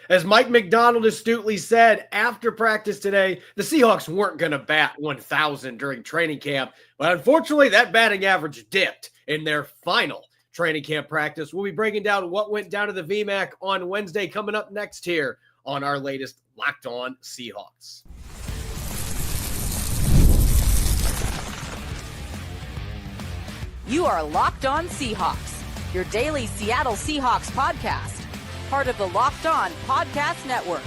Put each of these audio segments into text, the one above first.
As Mike Macdonald astutely said after practice today, the Seahawks weren't going to bat 1,000 during training camp, but unfortunately that batting average dipped in their final training camp practice. We'll be breaking down what went down to the VMAC on Wednesday, coming up next here on our latest Locked On Seahawks. You are Locked On Seahawks, your daily Seattle Seahawks podcast. Part of the Locked On Podcast Network,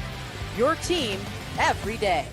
your team every day.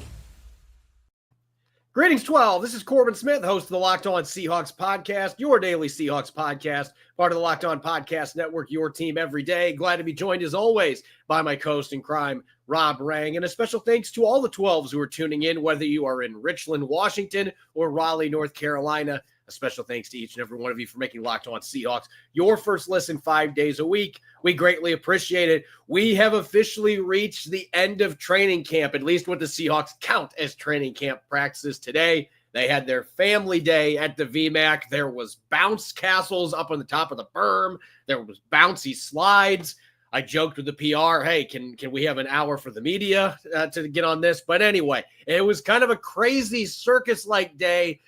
Greetings, 12. This is Corbin Smith, host of the Locked On Seahawks podcast, your daily Seahawks podcast, part of the Locked On Podcast Network, your team every day. Glad to be joined, as always, by my co-host in crime, Rob Rang. And a special thanks to all the 12s who are tuning in, whether you are in Richland, Washington, or Raleigh, North Carolina. A special thanks to each and every one of you for making Locked On Seahawks your first listen 5 days a week. We greatly appreciate it. We have officially reached the end of training camp, at least what the Seahawks count as training camp practices today. They had their family day at the VMAC. There was bounce castles up on the top of the berm. There was bouncy slides. I joked with the PR, hey, can we have an hour for the media to get on this? But anyway, it was kind of a crazy circus-like day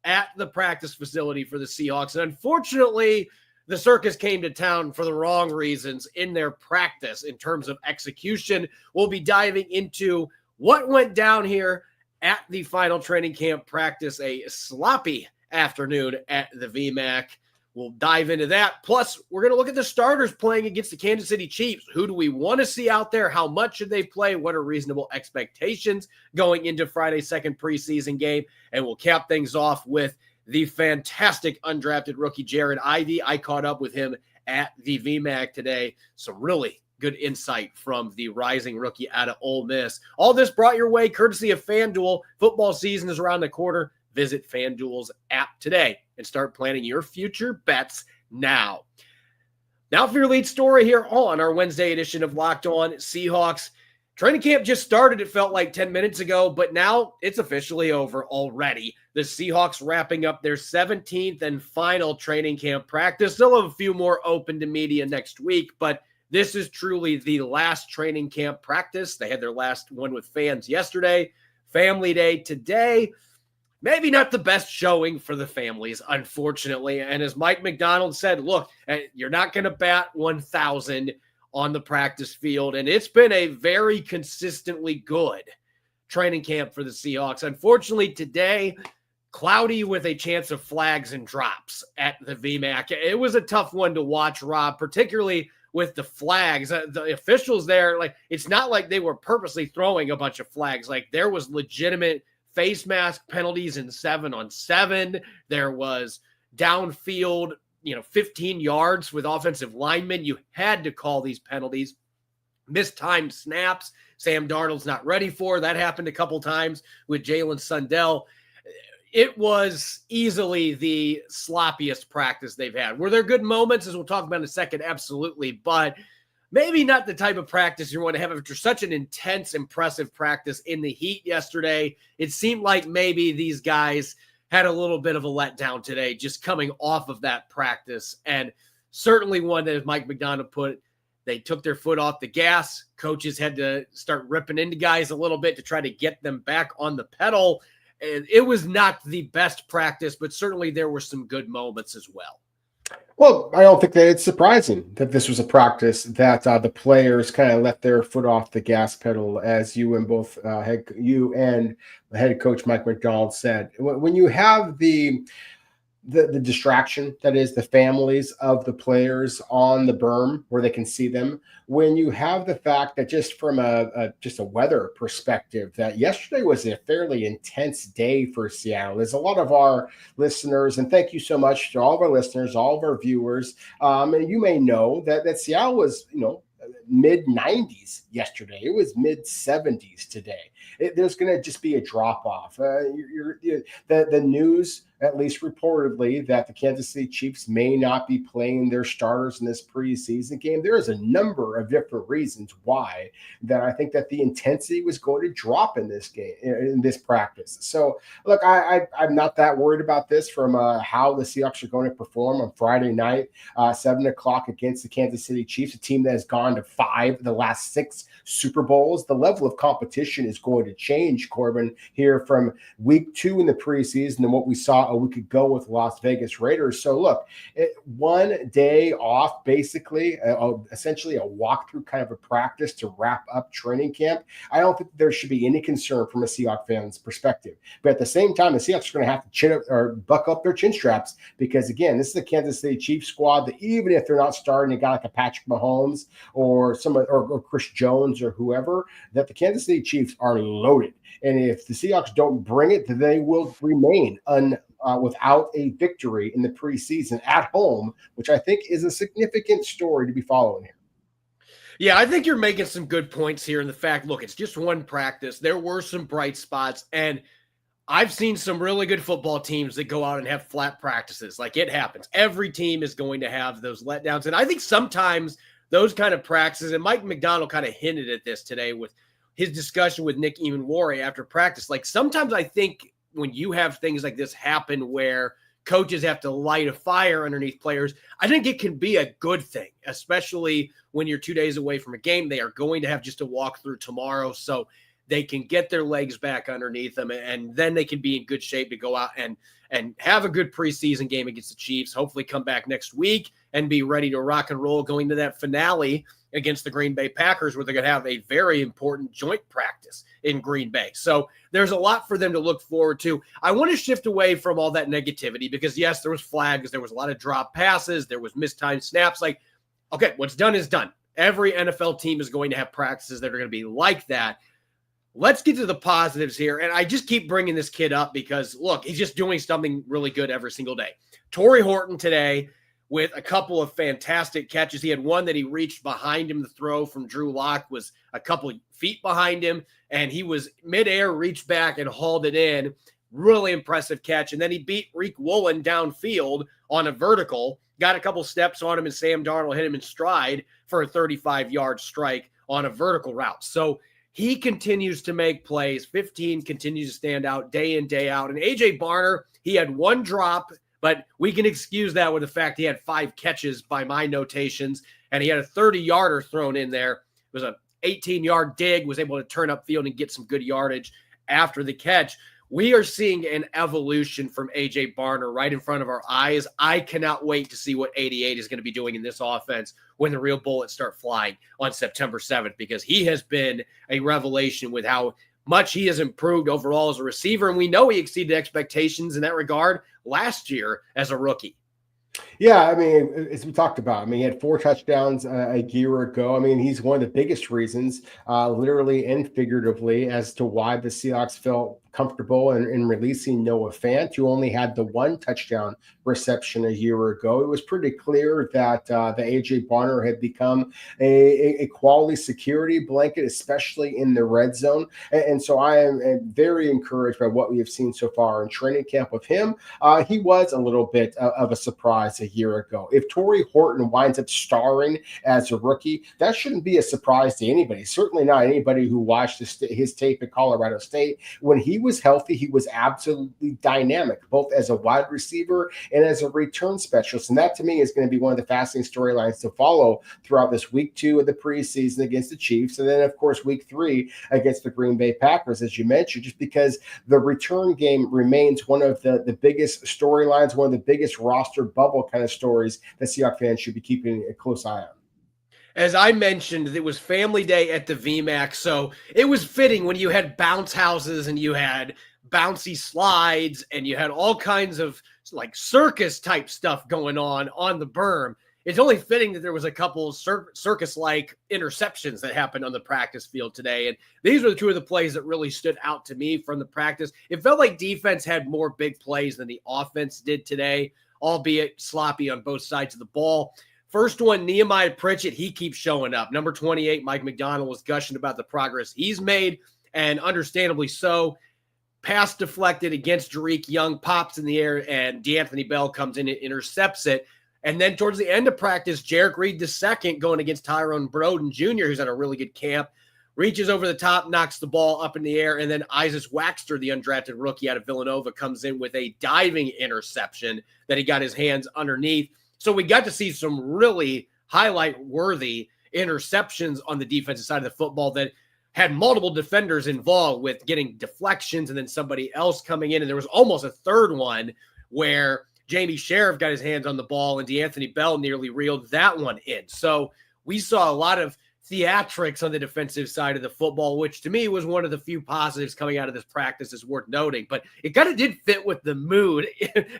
at the practice facility for the Seahawks. And unfortunately, the circus came to town for the wrong reasons in their practice in terms of execution. We'll be diving into what went down here at the final training camp practice, a sloppy afternoon at the VMAC. We'll dive into that. Plus, we're going to look at the starters playing against the Kansas City Chiefs. Who do we want to see out there? How much should they play? What are reasonable expectations going into Friday's second preseason game? And we'll cap things off with the fantastic undrafted rookie Jared Ivey. I caught up with him at the VMAC today. Some really good insight from the rising rookie out of Ole Miss. All this brought your way courtesy of FanDuel. Football season is around the corner. Visit FanDuel's app today and start planning your future bets now. Now for your lead story here on our Wednesday edition of Locked On Seahawks. Training camp just started, it felt like 10 minutes ago, but now it's officially over already. The Seahawks wrapping up their 17th and final training camp practice. They'll have a few more open to media next week, but this is truly the last training camp practice. They had their last one with fans yesterday. Family day today. Maybe not the best showing for the families, unfortunately. And as Mike Macdonald said, look, you're not going to bat 1,000 on the practice field. And it's been a very consistently good training camp for the Seahawks. Unfortunately, today, cloudy with a chance of flags and drops at the VMAC. It was a tough one to watch, Rob, particularly with the flags. The officials there, like, it's not like they were purposely throwing a bunch of flags. Like, there was legitimate face mask penalties in 7-on-7. There was downfield, 15 yards with offensive linemen. You had to call these penalties. Mistimed snaps. Sam Darnold's not ready for. That happened a couple times with Jalen Sundell. It was easily the sloppiest practice they've had. Were there good moments, as we'll talk about in a second? Absolutely. But maybe not the type of practice you want to have after such an intense, impressive practice in the heat yesterday. It seemed like maybe these guys had a little bit of a letdown today, just coming off of that practice. And certainly one that, as Mike Macdonald put, they took their foot off the gas. Coaches had to start ripping into guys a little bit to try to get them back on the pedal. And it was not the best practice, but certainly there were some good moments as well. Well, I don't think that it's surprising that this was a practice that the players kind of let their foot off the gas pedal, as you and head coach Mike Macdonald said. When you have the distraction, that is the families of the players on the berm where they can see them, when you have the fact that just from a weather perspective, that yesterday was a fairly intense day for Seattle. There's a lot of our listeners, and thank you so much to all of our listeners, all of our viewers. And you may know that Seattle was, mid 90s yesterday. It was mid 70s today. There's going to just be a drop off. The news at least reportedly, that the Kansas City Chiefs may not be playing their starters in this preseason game. There is a number of different reasons why that I think that the intensity was going to drop in this game, in this practice. So, look, I'm not that worried about this from how the Seahawks are going to perform on Friday night, 7 o'clock against the Kansas City Chiefs, a team that has gone to 5 of the last 6 Super Bowls. The level of competition is going to change, Corbin, here from week 2 in the preseason and what we saw a week ago with Las Vegas Raiders. So look, one day off, basically, essentially a walkthrough kind of a practice to wrap up training camp. I don't think there should be any concern from a Seahawks fan's perspective. But at the same time, the Seahawks are going to have to chin up or buck up their chin straps because, again, this is the Kansas City Chiefs squad that even if they're not starting a guy like a Patrick Mahomes or someone or Chris Jones or whoever, that the Kansas City Chiefs are loaded. And if the Seahawks don't bring it, they will remain without a victory in the preseason at home, which I think is a significant story to be following here. Yeah, I think you're making some good points here in the fact, look, it's just one practice. There were some bright spots, and I've seen some really good football teams that go out and have flat practices. Like, it happens. Every team is going to have those letdowns. And I think sometimes those kind of practices, and Mike Macdonald kind of hinted at this today with his discussion with Nick Emanwari after practice. Like, sometimes I think when you have things like this happen where coaches have to light a fire underneath players, I think it can be a good thing, especially when you're 2 days away from a game. They are going to have just a walkthrough tomorrow, so they can get their legs back underneath them, and then they can be in good shape to go out and have a good preseason game against the Chiefs, hopefully come back next week and be ready to rock and roll going to that finale against the Green Bay Packers, where they're going to have a very important joint practice in Green Bay. So there's a lot for them to look forward to. I want to shift away from all that negativity because, yes, there was flags. There was a lot of drop passes. There was mistimed snaps. Like, okay, what's done is done. Every NFL team is going to have practices that are going to be like that. Let's get to the positives here. And I just keep bringing this kid up because, look, he's just doing something really good every single day. Tory Horton today with a couple of fantastic catches. He had one that he reached behind him. The throw from Drew Lock was a couple feet behind him, and he was midair, reached back, and hauled it in. Really impressive catch. And then he beat Reek Woolen downfield on a vertical, got a couple steps on him, and Sam Darnold hit him in stride for a 35-yard strike on a vertical route. So he continues to make plays. 15 continues to stand out day in, day out. And A.J. Barner, he had one drop, but we can excuse that with the fact he had 5 catches by my notations, and he had a 30-yarder thrown in there. It was an 18-yard dig, was able to turn upfield and get some good yardage after the catch. We are seeing an evolution from A.J. Barner right in front of our eyes. I cannot wait to see what 88 is going to be doing in this offense when the real bullets start flying on September 7th, because he has been a revelation with how much he has improved overall as a receiver. And we know he exceeded expectations in that regard last year as a rookie. Yeah, I mean, as we talked about, I mean, he had 4 touchdowns a year ago. I mean, he's one of the biggest reasons, literally and figuratively, as to why the Seahawks felt comfortable in releasing Noah Fant, who only had the 1 touchdown reception a year ago. It was pretty clear that the A.J. Barner had become a quality security blanket, especially in the red zone. And so I am very encouraged by what we have seen so far in training camp with him. He was a little bit of a surprise a year ago. If Tory Horton winds up starring as a rookie, that shouldn't be a surprise to anybody. Certainly not anybody who watched his tape at Colorado State. When he was healthy, he was absolutely dynamic, both as a wide receiver and as a return specialist. And that, to me, is going to be one of the fascinating storylines to follow throughout this week 2 of the preseason against the Chiefs. And then, of course, week 3 against the Green Bay Packers, as you mentioned, just because the return game remains one of the biggest storylines, one of the biggest roster bubble kind of stories that Seahawks fans should be keeping a close eye on. As I mentioned, it was family day at the VMAC, so it was fitting when you had bounce houses and you had bouncy slides and you had all kinds of like circus type stuff going on the berm. It's only fitting that there was a couple circus-like interceptions that happened on the practice field today. And these were 2 of the plays that really stood out to me from the practice. It felt like defense had more big plays than the offense did today, albeit sloppy on both sides of the ball. First one, Nehemiah Pritchett, he keeps showing up. Number 28, Mike Macdonald was gushing about the progress he's made, and understandably so. pass deflected against Jareek Young, pops in the air, and D'Anthony Bell comes in and intercepts it. And then towards the end of practice, Jarek Reed II going against Tyrone Broden Jr., who's had a really good camp, reaches over the top, knocks the ball up in the air, and then Isaac Waxter, the undrafted rookie out of Villanova, comes in with a diving interception that he got his hands underneath. So we got to see some really highlight-worthy interceptions on the defensive side of the football that had multiple defenders involved with getting deflections and then somebody else coming in. And there was almost a third one where Jamie Sheriff got his hands on the ball and D'Anthony Bell nearly reeled that one in. So we saw a lot of theatrics on the defensive side of the football, which to me was one of the few positives coming out of this practice is worth noting. But it kind of did fit with the mood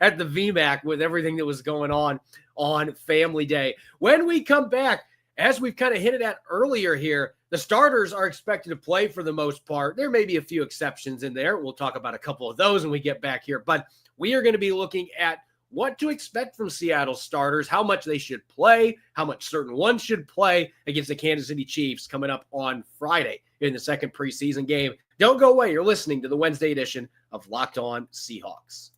at the VMAC with everything that was going on Family Day. When we come back, as we've kind of hinted at earlier here, the starters are expected to play for the most part. There may be a few exceptions in there. We'll talk about a couple of those when we get back here. But we are going to be looking at what to expect from Seattle starters, how much they should play, how much certain ones should play against the Kansas City Chiefs coming up on Friday in the second preseason game. Don't go away. You're listening to the Wednesday edition of Locked On Seahawks.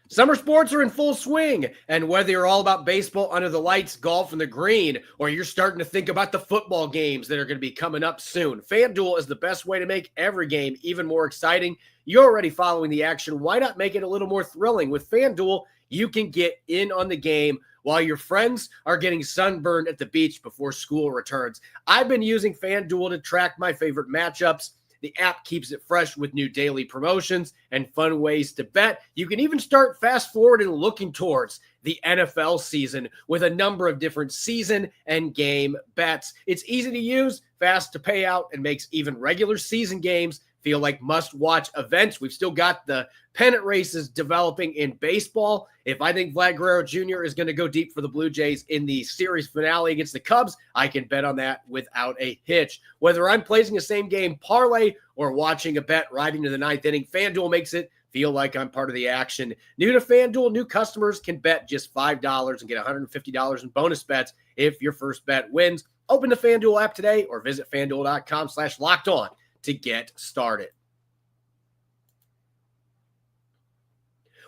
Summer sports are in full swing, and whether you're all about baseball under the lights, golf in the green, or you're starting to think about the football games that are going to be coming up soon, FanDuel is the best way to make every game even more exciting. You're already following the action. Why not make it a little more thrilling? With FanDuel, you can get in on the game while your friends are getting sunburned at the beach before school returns. I've been using FanDuel to track my favorite matchups. The app keeps it fresh with new daily promotions and fun ways to bet. You can even start fast forward and looking towards the NFL season with a number of different season and game bets. It's easy to use, fast to pay out, and makes even regular season games feel like must-watch events. We've still got the pennant races developing in baseball. If I think Vlad Guerrero Jr. is going to go deep for the Blue Jays in the series finale against the Cubs, I can bet on that without a hitch. Whether I'm placing a same-game parlay or watching a bet riding to the ninth inning, FanDuel makes it feel like I'm part of the action. New to FanDuel, new customers can bet just $5 and get $150 in bonus bets if your first bet wins. Open the FanDuel app today or visit FanDuel.com/lockedon to get started.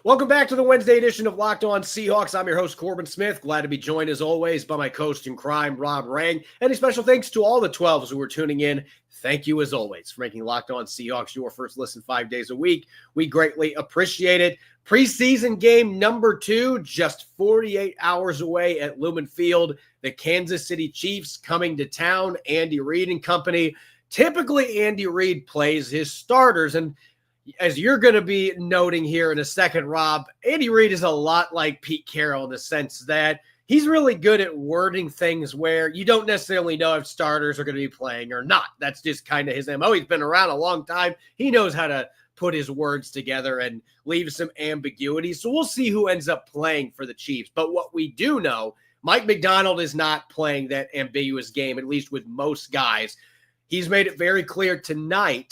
Welcome back to the Wednesday edition of Locked On Seahawks. I'm your host, Corbin Smith. Glad to be joined, as always, by my co-host in crime, Rob Rang. Any special thanks to all the 12s who are tuning in. Thank you, as always, for making Locked On Seahawks your first listen 5 days a week. We greatly appreciate it. Preseason game number 2, just 48 hours away at Lumen Field. The Kansas City Chiefs coming to town. Andy Reid and company. Typically, Andy Reid plays his starters, and as you're going to be noting here in a second, Rob, Andy Reid is a lot like Pete Carroll in the sense that he's really good at wording things where you don't necessarily know if starters are going to be playing or not. That's just kind of his MO. He's been around a long time. He knows how to put his words together and leave some ambiguity. So we'll see who ends up playing for the Chiefs. But what we do know, Mike Macdonald is not playing that ambiguous game, at least with most guys. He's made it very clear today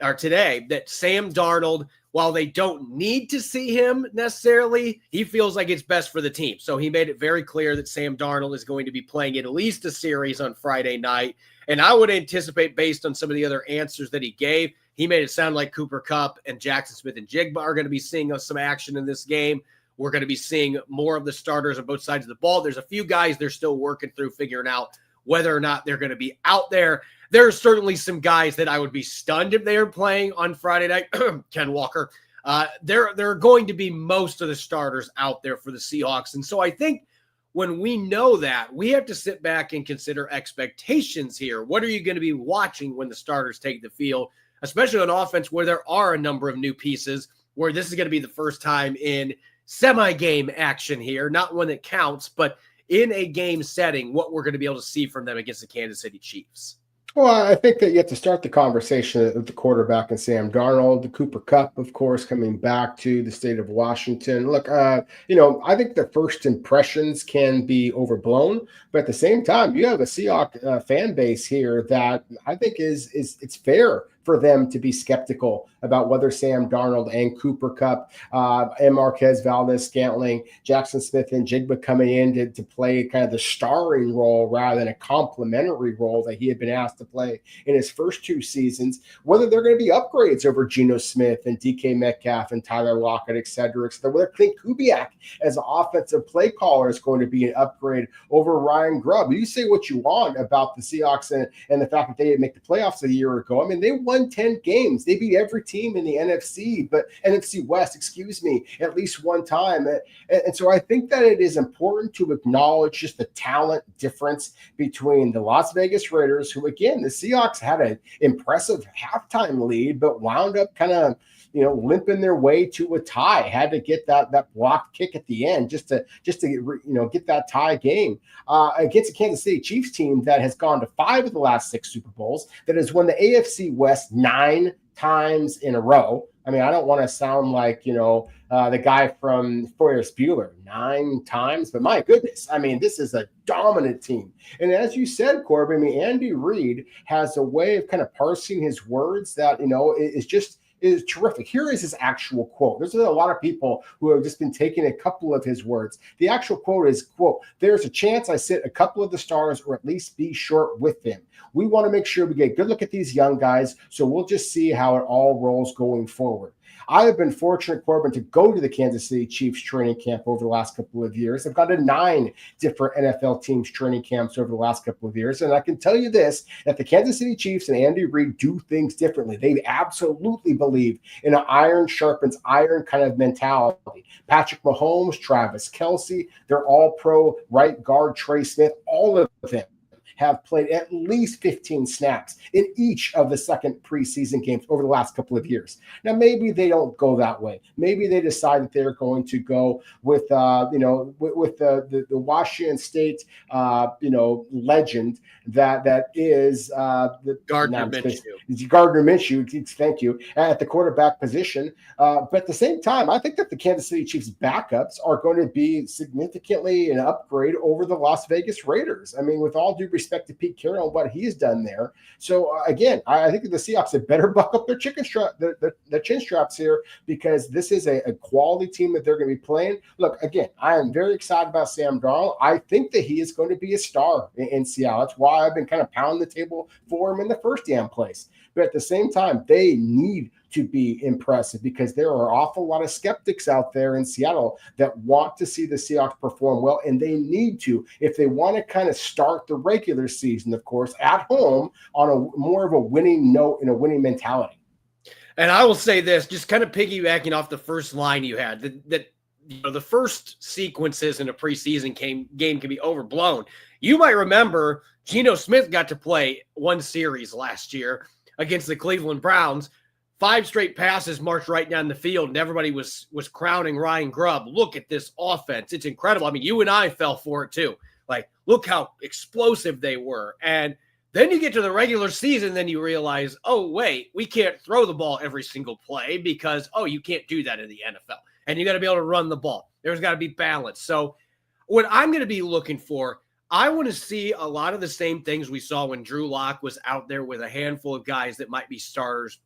that Sam Darnold, while they don't need to see him necessarily, he feels like it's best for the team. So he made it very clear that Sam Darnold is going to be playing at least a series on Friday night. And I would anticipate, based on some of the other answers that he gave, he made it sound like Cooper Kupp and Jackson Smith and Jigba are going to be seeing some action in this game. We're going to be seeing more of the starters on both sides of the ball. There's a few guys they're still working through figuring out whether or not they're going to be out there. There are certainly some guys that I would be stunned if they are playing on Friday night. Ken Walker. There are going to be most of the starters out there for the Seahawks. And so I think when we know that, we have to sit back and consider expectations here. What are you going to be watching when the starters take the field, especially on offense where there are a number of new pieces, where this is going to be the first time in semi-game action here, not one that counts, but in a game setting, what we're going to be able to see from them against the Kansas City Chiefs. Well, I think that you have to start the conversation with the quarterback and Sam Darnold, the Cooper Kupp, of course, coming back to the state of Washington. Look, I think the first impressions can be overblown, but at the same time, you have a Seahawks fan base here that I think is it's fair for them to be skeptical about whether Sam Darnold and Cooper Kupp and Marquez Valdez-Scantling, Jackson Smith and Jigba coming in to play kind of the starring role rather than a complementary role that he had been asked to play in his first 2 seasons, whether they're going to be upgrades over Geno Smith and DK Metcalf and Tyler Lockett, et cetera, whether Clint Kubiak as an offensive play caller is going to be an upgrade over Ryan Grubb. You say what you want about the Seahawks and the fact that they didn't make the playoffs a year ago. I mean, they won 10 games. They beat every team in the NFC West, at least one time. And so I think that it is important to acknowledge just the talent difference between the Las Vegas Raiders, who, again, the Seahawks had an impressive halftime lead, but wound up kind of limping their way to a tie. Had to get that blocked kick at the end just to get that tie game against a Kansas City Chiefs team that has gone to 5 of the last 6 Super Bowls, that has won the AFC West 9 times in a row. I mean, I don't want to sound like, the guy from Ferris Bueller, 9 times, but my goodness, I mean, this is a dominant team. And as you said, Corbin, I mean, Andy Reid has a way of kind of parsing his words that, is terrific. Here is his actual quote. There's a lot of people who have just been taking a couple of his words. The actual quote is, quote, "There's a chance I sit a couple of the stars or at least be short with them. We want to make sure we get a good look at these young guys, so we'll just see how it all rolls going forward." I have been fortunate, Corbin, to go to the Kansas City Chiefs training camp over the last couple of years. I've gone to 9 different NFL teams training camps over the last couple of years. And I can tell you this, that the Kansas City Chiefs and Andy Reid do things differently. They absolutely believe in an iron sharpens iron kind of mentality. Patrick Mahomes, Travis Kelce, they're all pro right guard, Trey Smith, all of them have played at least 15 snaps in each of the second preseason games over the last couple of years. Now, maybe they don't go that way. Maybe they decide that they're going to go with the Washington State, legend that is the Gardner Minshew. Gardner Minshew, thank you, at the quarterback position. But at the same time, I think that the Kansas City Chiefs backups are going to be significantly an upgrade over the Las Vegas Raiders. I mean, with all due respect to Pete Carroll and what he's done there. So again, I think that the Seahawks had better buckle up their chin straps here, because this is a quality team that they're going to be playing. Look, again, I am very excited about Sam Darnold. I think that he is going to be a star in Seattle. That's why I've been kind of pounding the table for him in the first damn place. But at the same time, they need to be impressive, because there are an awful lot of skeptics out there in Seattle that want to see the Seahawks perform well, and they need to, if they want to kind of start the regular season, of course, at home on a more of a winning note and a winning mentality. And I will say this, just kind of piggybacking off the first line you had, that the first sequences in a preseason game can be overblown. You might remember Geno Smith got to play one series last year against the Cleveland Browns. 5 straight passes marched right down the field, and everybody was crowning Ryan Grubb. Look at this offense. It's incredible. I mean, you and I fell for it too. Like, look how explosive they were. And then you get to the regular season, then you realize, oh, wait, we can't throw the ball every single play because, you can't do that in the NFL. And you got to be able to run the ball. There's got to be balance. So what I'm going to be looking for, I want to see a lot of the same things we saw when Drew Lock was out there with a handful of guys that might be starters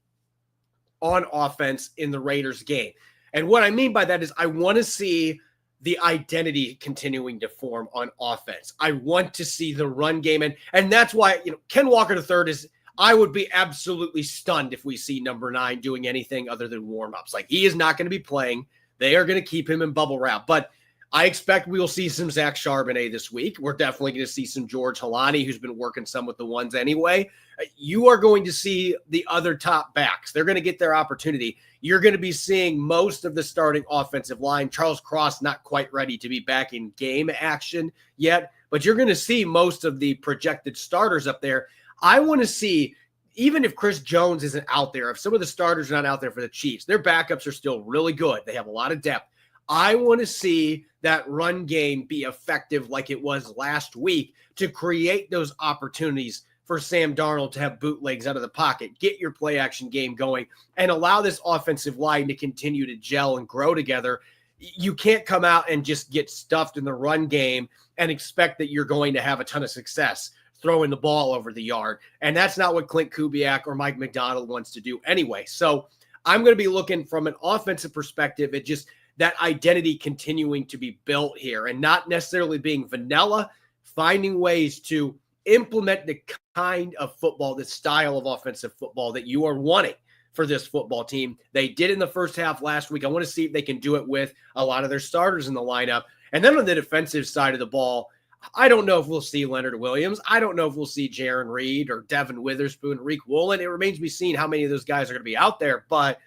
on offense in the Raiders game. And what I mean by that is I want to see the identity continuing to form on offense. I want to see the run game. And that's why, Ken Walker III I would be absolutely stunned if we see number 9 doing anything other than warm-ups. Like, he is not going to be playing. They are going to keep him in bubble wrap. But I expect we will see some Zach Charbonnet this week. We're definitely going to see some George Halani, who's been working some with the ones anyway. You are going to see the other top backs. They're going to get their opportunity. You're going to be seeing most of the starting offensive line. Charles Cross not quite ready to be back in game action yet, but you're going to see most of the projected starters up there. I want to see, even if Chris Jones isn't out there, if some of the starters are not out there for the Chiefs, their backups are still really good. They have a lot of depth. I want to see that run game be effective like it was last week to create those opportunities for Sam Darnold to have bootlegs out of the pocket, get your play action game going, and allow this offensive line to continue to gel and grow together. You can't come out and just get stuffed in the run game and expect that you're going to have a ton of success throwing the ball over the yard. And that's not what Clint Kubiak or Mike Macdonald wants to do anyway. So I'm going to be looking from an offensive perspective at just that identity continuing to be built here and not necessarily being vanilla, finding ways to implement the kind of football, the style of offensive football that you are wanting for this football team. They did in the first half last week. I want to see if they can do it with a lot of their starters in the lineup. And then on the defensive side of the ball, I don't know if we'll see Leonard Williams. I don't know if we'll see Jaron Reed or Devin Witherspoon, Reek Woolen. It remains to be seen how many of those guys are going to be out there. But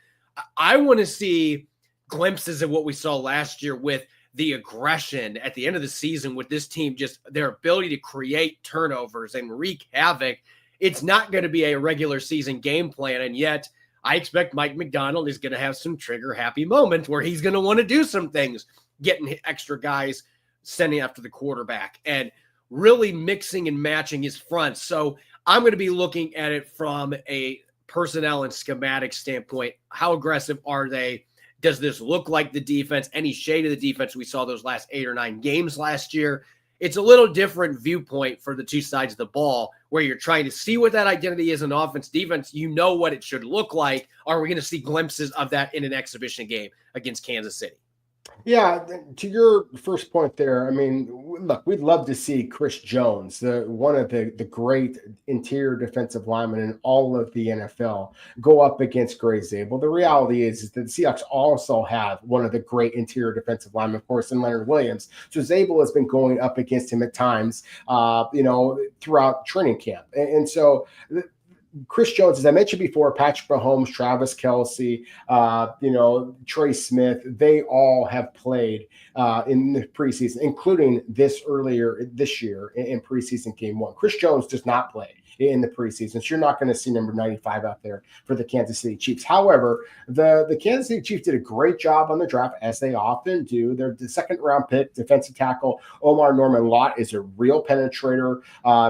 I want to see glimpses of what we saw last year with the aggression at the end of the season with this team, just their ability to create turnovers and wreak havoc. It's not going to be a regular season game plan. And yet I expect Mike Macdonald is going to have some trigger happy moments where he's going to want to do some things, getting extra guys, sending after the quarterback, and really mixing and matching his fronts. So I'm going to be looking at it from a personnel and schematic standpoint. How aggressive are they? Does this look like the defense? Any shade of the defense we saw those last 8 or 9 games last year? It's a little different viewpoint for the two sides of the ball where you're trying to see what that identity is in offense, defense. You know what it should look like. Are we going to see glimpses of that in an exhibition game against Kansas City? Yeah, to your first point there, I mean, look, we'd love to see Chris Jones, one of the great interior defensive linemen in all of the NFL, go up against Gray Zabel. The reality is that the Seahawks also have one of the great interior defensive linemen, of course, in Leonard Williams. So Zabel has been going up against him at times, throughout training camp. And so Chris Jones, as I mentioned before, Patrick Mahomes, Travis Kelce, Trey Smith, they all have played in the preseason, including earlier this year in preseason game 1. Chris Jones does not play in the preseason, so you're not going to see number 95 out there for the Kansas City Chiefs. However, the Kansas City Chiefs did a great job on the draft, as they often do. Their second-round pick, defensive tackle Omar Norman-Lott, is a real penetrator.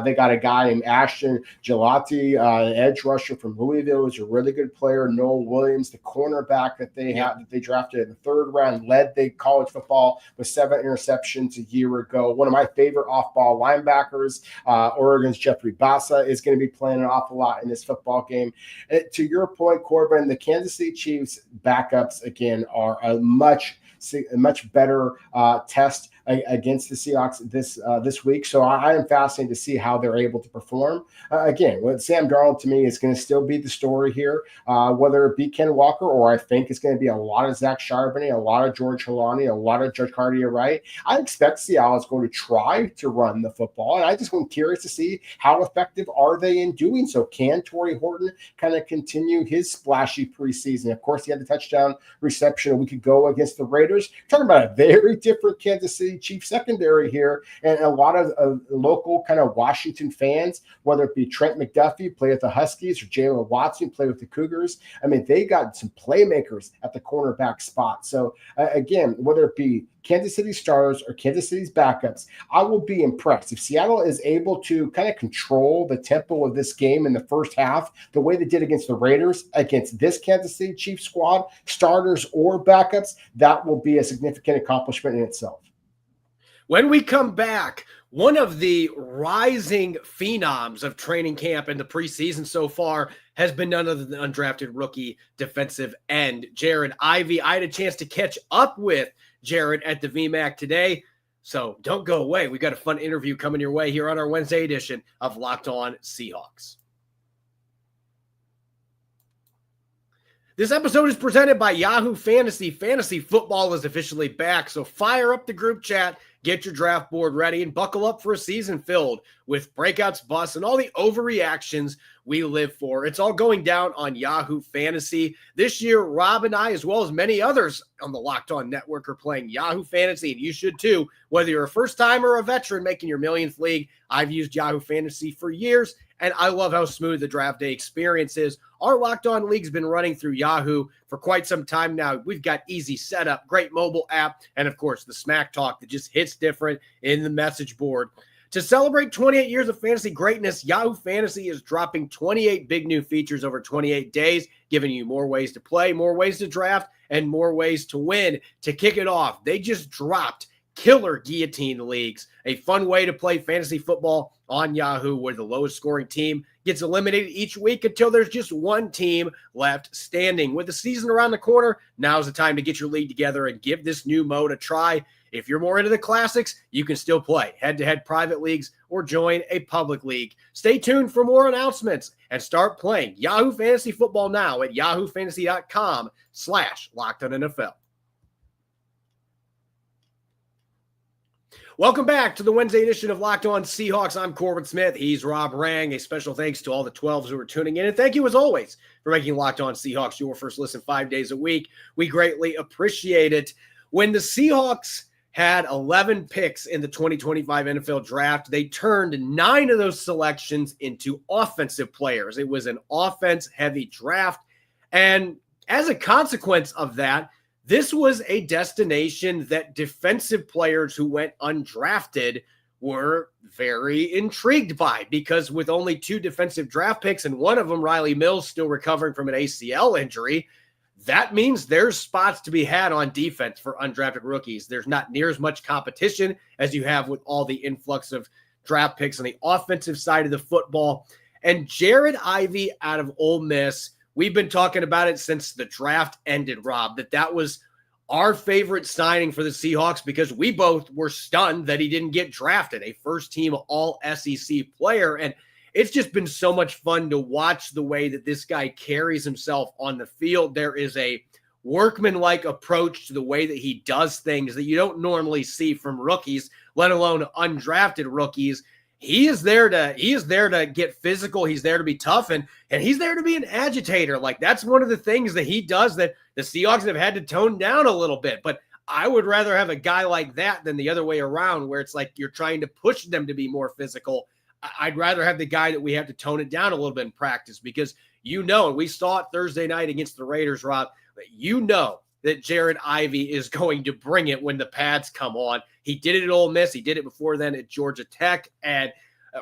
They got a guy named Ashton Gelati, edge rusher from Louisville, who's a really good player. Noel Williams, the cornerback that they drafted in the 3rd round, led the college football with 7 interceptions a year ago. One of my favorite off-ball linebackers, Oregon's Jeffrey Bassa, is going to be playing an awful lot in this football game. To your point, Corbin, the Kansas City Chiefs backups, again, are a much better test against the Seahawks this week. So I am fascinated to see how they're able to perform. Again, with Sam Darnold, to me, is going to still be the story here, whether it be Ken Walker or I think it's going to be a lot of Zach Charbonnet, a lot of George Halani, a lot of Judge Cartier-Wright. I expect Seattle is going to try to run the football, and I just am curious to see how effective are they in doing so. Can Tory Horton kind of continue his splashy preseason? Of course, he had the touchdown reception a week ago against the Raiders. Talking about a very different Kansas City Chiefs secondary here, and a lot of local kind of Washington fans, whether it be Trent McDuffie, play with the Huskies, or Jalen Watson, play with the Cougars. I mean, they got some playmakers at the cornerback spot. So again, whether it be Kansas City starters or Kansas City's backups, I will be impressed. If Seattle is able to kind of control the tempo of this game in the first half, the way they did against the Raiders, against this Kansas City Chiefs squad, starters or backups, that will be a significant accomplishment in itself. When we come back, one of the rising phenoms of training camp in the preseason so far has been none other than undrafted rookie defensive end Jared Ivey. I had a chance to catch up with Jared at the VMAC today, so don't go away. We've got a fun interview coming your way here on our Wednesday edition of Locked On Seahawks. This episode is presented by Yahoo Fantasy. Fantasy football is officially back, so fire up the group chat, get your draft board ready, and buckle up for a season filled with breakouts, busts, and all the overreactions we live for. It's all going down on Yahoo Fantasy. This year, Rob and I, as well as many others on the Locked On Network, are playing Yahoo Fantasy, and you should too. Whether you're a first-timer or a veteran making your millionth league, I've used Yahoo Fantasy for years, and I love how smooth the draft day experience is. Our Locked On League's been running through Yahoo for quite some time now. We've got easy setup, great mobile app, and of course, the smack talk that just hits different in the message board. To celebrate 28 years of fantasy greatness, Yahoo Fantasy is dropping 28 big new features over 28 days, giving you more ways to play, more ways to draft, and more ways to win. To kick it off, they just dropped killer guillotine leagues, a fun way to play fantasy football on Yahoo, where the lowest scoring team gets eliminated each week until there's just one team left standing. With the season around the corner, now's the time to get your league together and give this new mode a try. If you're more into the classics, you can still play head-to-head private leagues or join a public league. Stay tuned for more announcements and start playing Yahoo Fantasy Football now at yahoofantasy.com/LockedOnNFL. Welcome back to the Wednesday edition of Locked On Seahawks. I'm Corbin Smith. He's Rob Rang. A special thanks to all the 12s who are tuning in. And thank you, as always, for making Locked On Seahawks your first listen 5 days a week. We greatly appreciate it. When the Seahawks had 11 picks in the 2025 NFL Draft, they turned 9 of those selections into offensive players. It was an offense-heavy draft. And as a consequence of that, this was a destination that defensive players who went undrafted were very intrigued by, because with only 2 defensive draft picks, and one of them, Riley Mills, still recovering from an ACL injury, that means there's spots to be had on defense for undrafted rookies. There's not near as much competition as you have with all the influx of draft picks on the offensive side of the football. And Jared Ivey out of Ole Miss, we've been talking about it since the draft ended, Rob, that was our favorite signing for the Seahawks, because we both were stunned that he didn't get drafted, a first-team All-SEC player. And it's just been so much fun to watch the way that this guy carries himself on the field. There is a workmanlike approach to the way that he does things that you don't normally see from rookies, let alone undrafted rookies. He is there to get physical. He's there to be tough, and he's there to be an agitator. Like, that's one of the things that he does that the Seahawks have had to tone down a little bit. But I would rather have a guy like that than the other way around, where it's like you're trying to push them to be more physical. I'd rather have the guy that we have to tone it down a little bit in practice, because and we saw it Thursday night against the Raiders, Rob, that Jared Ivey is going to bring it when the pads come on. He did it at Ole Miss. He did it before then at Georgia Tech. And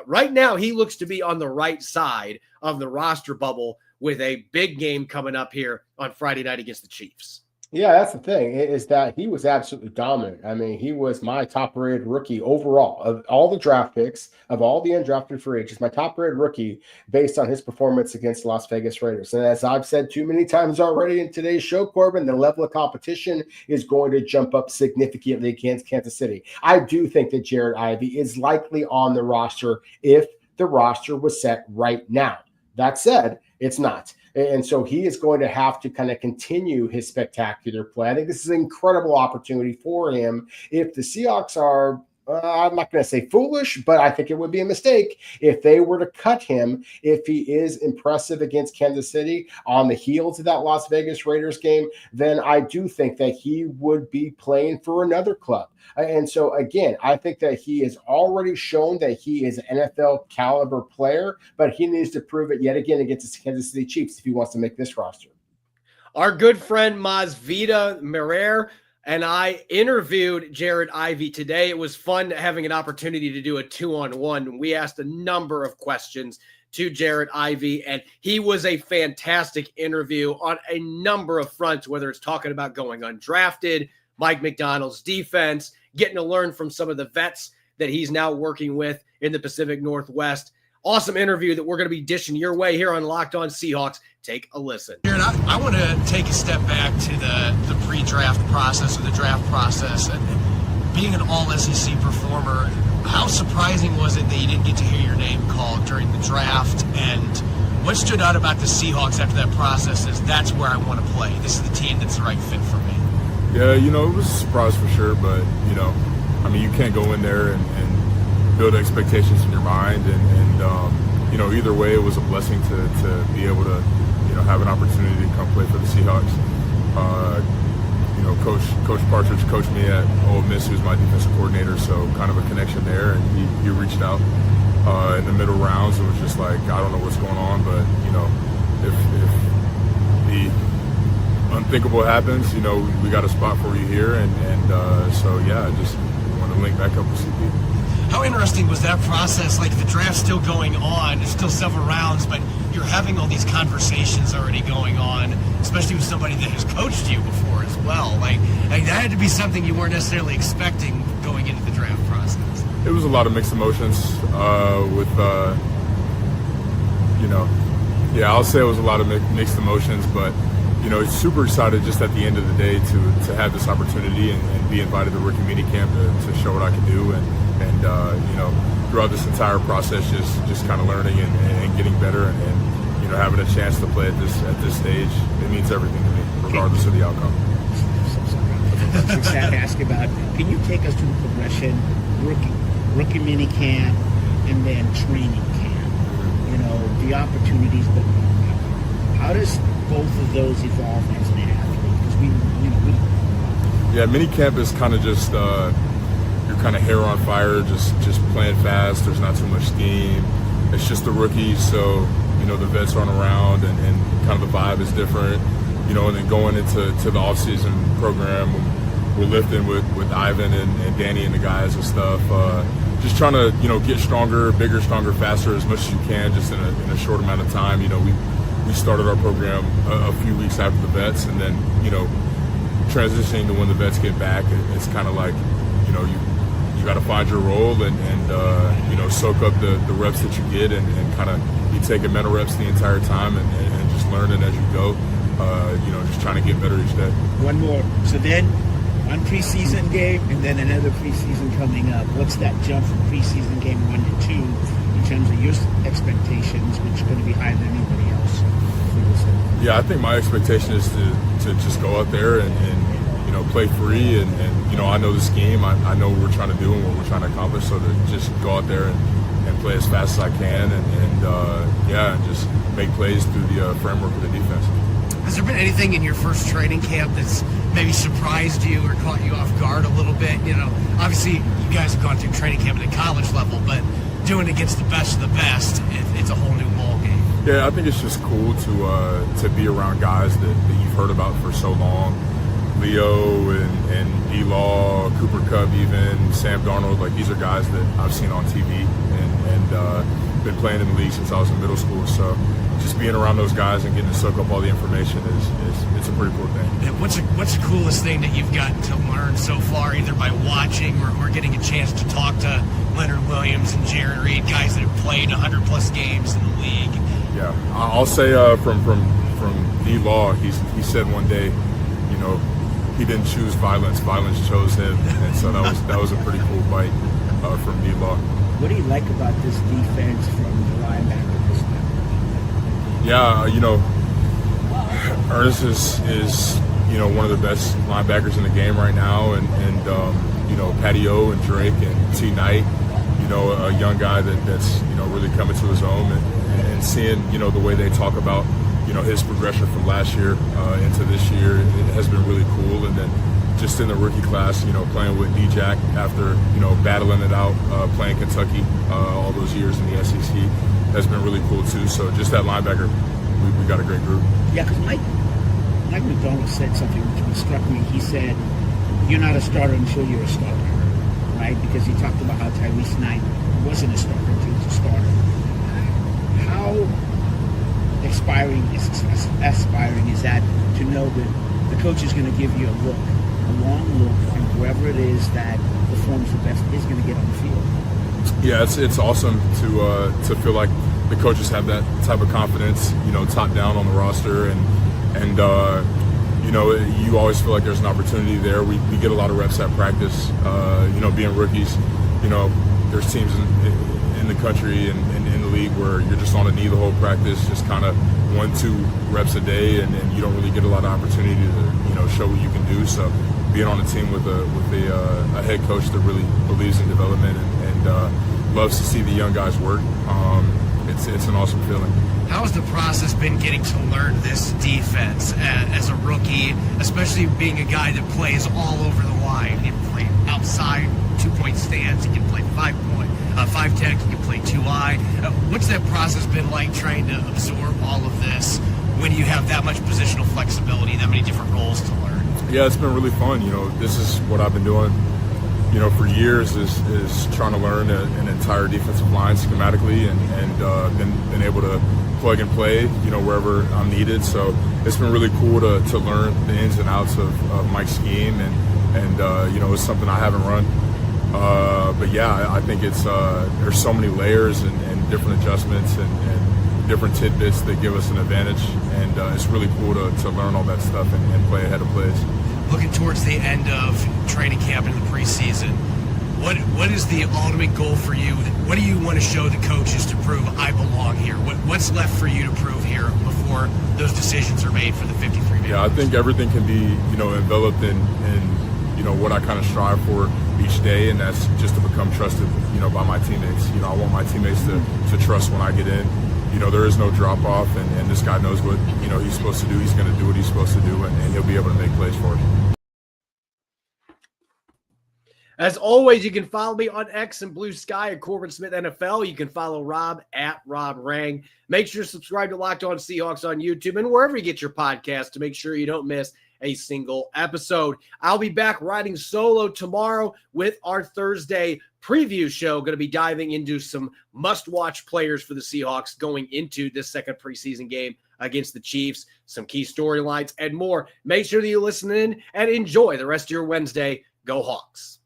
right now he looks to be on the right side of the roster bubble with a big game coming up here on Friday night against the Chiefs. Yeah, that's the thing, is that he was absolutely dominant. I mean, he was my top-rated rookie overall of all the draft picks, of all the undrafted free agents, my top-rated rookie based on his performance against the Las Vegas Raiders. And as I've said too many times already in today's show, Corbin, the level of competition is going to jump up significantly against Kansas City. I do think that Jared Ivey is likely on the roster if the roster was set right now. That said, it's not. And so he is going to have to kind of continue his spectacular play. I think this is an incredible opportunity for him. If the Seahawks are, I'm not going to say foolish, but I think it would be a mistake if they were to cut him if he is impressive against Kansas City on the heels of that Las Vegas Raiders game. Then I do think that he would be playing for another club. And so, again, I think that he has already shown that he is an NFL caliber player, but he needs to prove it yet again against the Kansas City Chiefs if he wants to make this roster. Our good friend Masvita Merer and I interviewed Jared Ivey today. It was fun having an opportunity to do a 2-on-1. We asked a number of questions to Jared Ivey, and he was a fantastic interview on a number of fronts, whether it's talking about going undrafted, Mike Macdonald's defense, getting to learn from some of the vets that he's now working with in the Pacific Northwest. Awesome interview that we're going to be dishing your way here on Locked On Seahawks. Take a listen. Jared, I want to take a step back to the pre-draft process or the draft process. And being an all-SEC performer, how surprising was it that you didn't get to hear your name called during the draft? And what stood out about the Seahawks after that process is that's where I want to play. This is the team that's the right fit for me. Yeah, it was a surprise for sure, but, you can't go in there and build expectations in your mind. And either way, it was a blessing to be able to, have an opportunity to come play for the Seahawks. Coach Partridge coached me at Ole Miss, who's my defensive coordinator, so kind of a connection there. And he reached out in the middle rounds and was just like, I don't know what's going on, but, if the unthinkable happens, we got a spot for you here. And so, yeah, I just want to link back up with CP. How interesting was that process? Like the draft's still going on, there's still several rounds, but you're having all these conversations already going on, especially with somebody that has coached you before as well. Like that had to be something you weren't necessarily expecting going into the draft process. It was a lot of mixed emotions I'll say it was a lot of mixed emotions, but super excited just at the end of the day to have this opportunity and be invited to rookie minicamp to show what I can do, and throughout this entire process just kind of learning and getting better and having a chance to play at this stage. It means everything to me, regardless of the outcome. I'm sad to ask about. Can you take us through the progression, rookie minicamp, and then training camp? The opportunities, but how does both of those evolve as an athlete? Because minicamp is kind of just your kind of hair on fire, just playing fast. There's not too much steam. It's just the rookies, so the vets aren't around, and kind of the vibe is different. And then going into the off-season program, we're lifting with Ivan and Danny and the guys and stuff. Just trying to get stronger, bigger, stronger, faster as much as you can, just in a short amount of time. We started our program a few weeks after the vets, and then transitioning to when the vets get back, it's kind of like you got to find your role and soak up the reps that you get, and kind of you taking mental reps the entire time and just learning as you go. Just trying to get better each day. One more. So then, one preseason game and then another preseason coming up. What's that jump from preseason game 1 to 2 in terms of your expectations, which are going to be higher than anybody else? Yeah, I think my expectation is to just go out there and play free, and I know the scheme. I know what we're trying to do and what we're trying to accomplish, so to just go out there and play as fast as I can and just make plays through the framework of the defense. Has there been anything in your first training camp that's maybe surprised you or caught you off guard a little bit? Obviously you guys have gone through training camp at a college level, but doing it against the best of the best, it's a whole new ball game. Yeah, I think it's just cool to be around guys that you've heard about for so long. Leo and D-Law, Cooper Kupp, even Sam Darnold. Like, these are guys that I've seen on TV and been playing in the league since I was in middle school. So just being around those guys and getting to soak up all the information it's a pretty cool thing. Yeah, what's the coolest thing that you've gotten to learn so far, either by watching or getting a chance to talk to Leonard Williams and Jared Reed, guys that have played 100-plus games in the league? Yeah, I'll say from D-Law, he said one day, he didn't choose violence chose him, and so that was a pretty cool bite from D-Law. What do you like about this defense from the linebacker perspective? Yeah, Ernest is one of the best linebackers in the game right now, and Patty O and Drake and T. Knight, a young guy that's really coming to his own, and seeing the way they talk about his progression from last year into this year, it has been really cool. And then just in the rookie class, playing with D-Jack after battling it out, playing Kentucky all those years in the SEC has been really cool too. So just that linebacker, we got a great group. Yeah, because Mike Macdonald said something which struck me. He said, "You're not a starter until you're a starter," right? Because he talked about how Tyrese Knight wasn't a starter until he was a starter. How aspiring is that to know that the coach is going to give you a long look, and whoever it is that performs the best is going to get on the field? Yeah, it's awesome to feel like the coaches have that type of confidence, top down on the roster, and you always feel like there's an opportunity there. We get a lot of reps at practice, being rookies. There's teams in the country and in the league where you're just on a knee the whole practice, just kind of 1-2 reps a day, and you don't really get a lot of opportunity to show what you can do. So being on a team with a head coach that really believes in development and loves to see the young guys work, it's an awesome feeling. How has the process been getting to learn this defense as a rookie, especially being a guy that plays all over the line? You can play outside 2-point stance, you can play 5 tech, you can play 2-eye. What's that process been like, trying to absorb all of this when you have that much positional flexibility, that many different roles to learn? Yeah, it's been really fun. This is what I've been doing, for years is trying to learn an entire defensive line schematically and been able to plug and play, wherever I'm needed. So it's been really cool to learn the ins and outs of Mike's scheme and it's something I haven't run. But yeah, I think there's so many layers and different adjustments and different tidbits that give us an advantage. And it's really cool to learn all that stuff and play ahead of plays. Looking towards the end of training camp and the preseason, what is the ultimate goal for you? What do you want to show the coaches to prove I belong here? What's left for you to prove here before those decisions are made for the 53 man? Yeah, I think everything can be, enveloped in what I kind of strive for each day, and that's just to become trusted, by my teammates. I want my teammates to trust when I get in. There is no drop off, and this guy knows what, he's supposed to do. He's going to do what he's supposed to do, and he'll be able to make plays for it. As always, you can follow me on X and Blue Sky at Corbin Smith NFL. You can follow Rob at Rob Rang. Make sure to subscribe to Locked On Seahawks on YouTube and wherever you get your podcast to make sure you don't miss a single episode. I'll be back riding solo tomorrow with our Thursday preview show. Going to be diving into some must-watch players for the Seahawks going into this second preseason game against the Chiefs, some key storylines, and more. Make sure that you listen in and enjoy the rest of your Wednesday. Go Hawks.